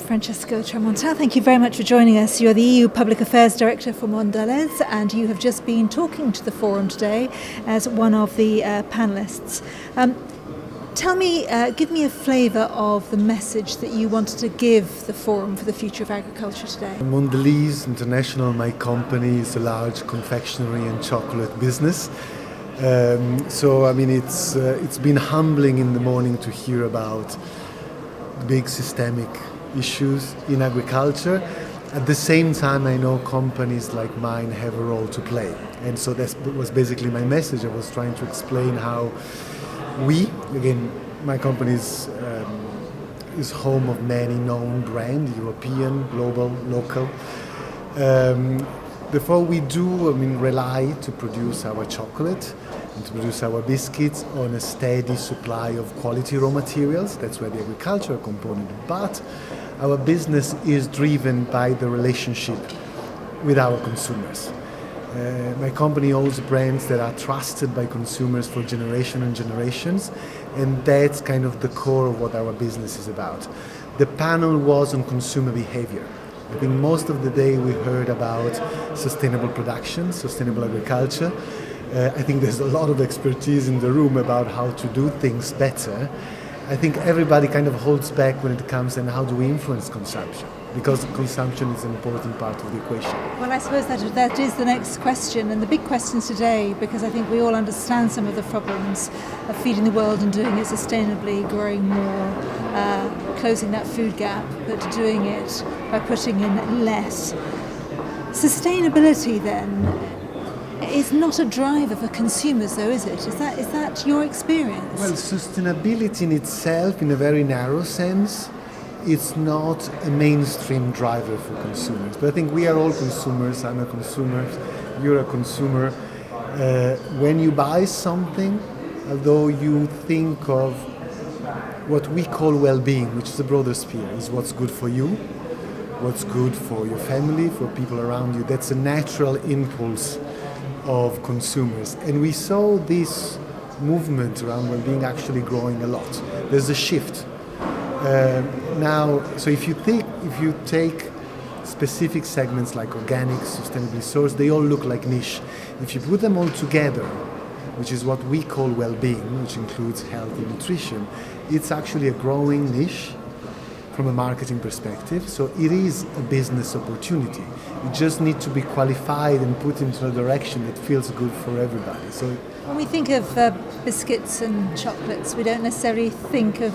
Francesco Tramonta, thank you very much for joining us. You're the EU Public Affairs Director for Mondelez, and you have just been talking to the forum today as one of the panelists. Tell me, give me a flavour of the message that you wanted to give the Forum for the Future of Agriculture today. Mondelez International, my company, is a large confectionery and chocolate business. It's been humbling in the morning to hear about big systemic issues in agriculture. At the same time, I know companies like mine have a role to play. And so that was basically my message. I was trying to explain how my company is home of many known brands, European, global, local. Therefore, we rely to produce our chocolate and to produce our biscuits on a steady supply of quality raw materials. That's where the agricultural component. But our business is driven by the relationship with our consumers. My company owns brands that are trusted by consumers for generations and generations, and that's kind of the core of what our business is about. The panel was on consumer behavior. I think most of the day we heard about sustainable production, sustainable agriculture. I think there's a lot of expertise in the room about how to do things better. I think everybody kind of holds back when it comes and how do we influence consumption, because consumption is an important part of the equation. Well, I suppose that is the next question, and the big question today, because I think we all understand some of the problems of feeding the world and doing it sustainably, growing more, closing that food gap, but doing it by putting in less. Sustainability then is not a driver for consumers, though, is it? Is that your experience? Well, sustainability in itself, in a very narrow sense, it's not a mainstream driver for consumers. But I think we are all consumers. I'm a consumer. You're a consumer. When you buy something, although you think of what we call well-being, which is a broader sphere, is what's good for you, what's good for your family, for people around you. That's a natural impulse of consumers. And we saw this movement around well-being actually growing a lot. There's a shift. Now, so if you take specific segments like organic, sustainably sourced, they all look like niche. If you put them all together, which is what we call well-being, which includes health and nutrition, it's actually a growing niche from a marketing perspective. So it is a business opportunity. You just need to be qualified and put into a direction that feels good for everybody. So when we think of biscuits and chocolates, we don't necessarily think of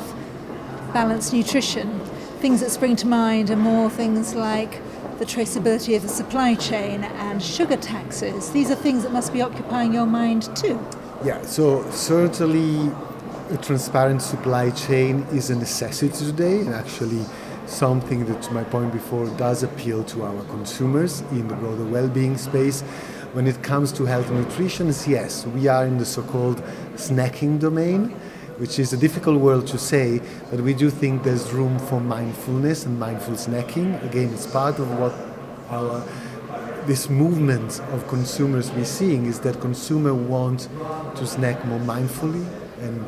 balanced nutrition. Things that spring to mind are more things like the traceability of the supply chain and sugar taxes. These are things that must be occupying your mind too. Yeah, so certainly a transparent supply chain is a necessity today, and actually something that, to my point before, does appeal to our consumers in the broader well-being space. When it comes to health and nutrition, yes, we are in the so-called snacking domain, which is a difficult word to say, but we do think there's room for mindfulness and mindful snacking. Again, it's part of what this movement of consumers we're seeing is that consumers want to snack more mindfully and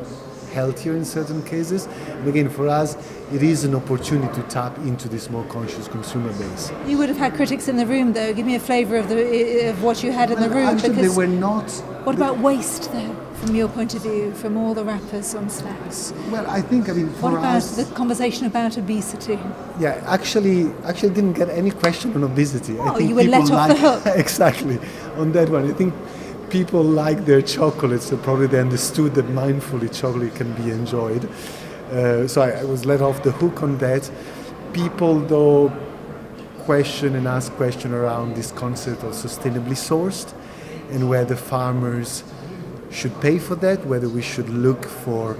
healthier in certain cases. And again, for us, it is an opportunity to tap into this more conscious consumer base. You would have had critics in the room, though. Give me a flavour of what you had in the room. Actually, they were not. What about waste, though, from your point of view, from all the wrappers on snacks? Well, I think, for what about us, the conversation about obesity? Yeah, actually didn't get any question on obesity. Oh, you were let off the hook. Exactly, on that one. I think people like their chocolates, so probably they understood that mindfully chocolate can be enjoyed. So I was let off the hook on that. People, though, question and ask questions around this concept of sustainably sourced and whether farmers should pay for that, whether we should look for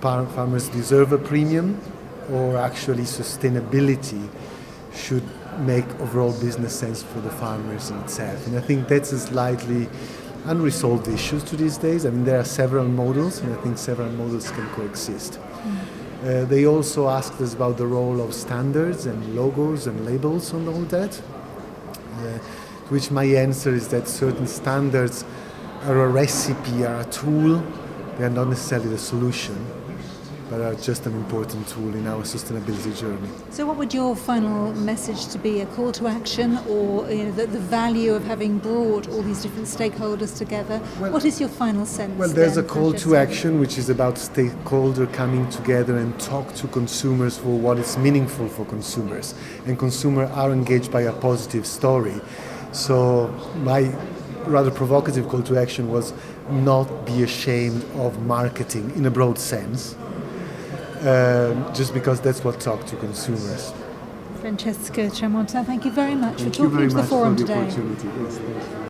farmers deserve a premium, or actually sustainability should make overall business sense for the farmers in itself. And I think that's a slightly unresolved issue to these days. I mean, there are several models, and I think several models can coexist. They also asked us about the role of standards and logos and labels on all that, to which my answer is that certain standards are a recipe, are a tool, they are not necessarily the solution. but are just an important tool in our sustainability journey. So what would your final message to be? A call to action, or the value of having brought all these different stakeholders together? Well, what is your final sense? Well, there's a then, call to Francesca? action, which is about stakeholders coming together and talk to consumers for what is meaningful for consumers. And consumers are engaged by a positive story. So my rather provocative call to action was not be ashamed of marketing in a broad sense, just because that's what talks to consumers. Francesca Tramonta, thank you very much Thank for you talking very to the much forum for the today. opportunity. Yes, thank you.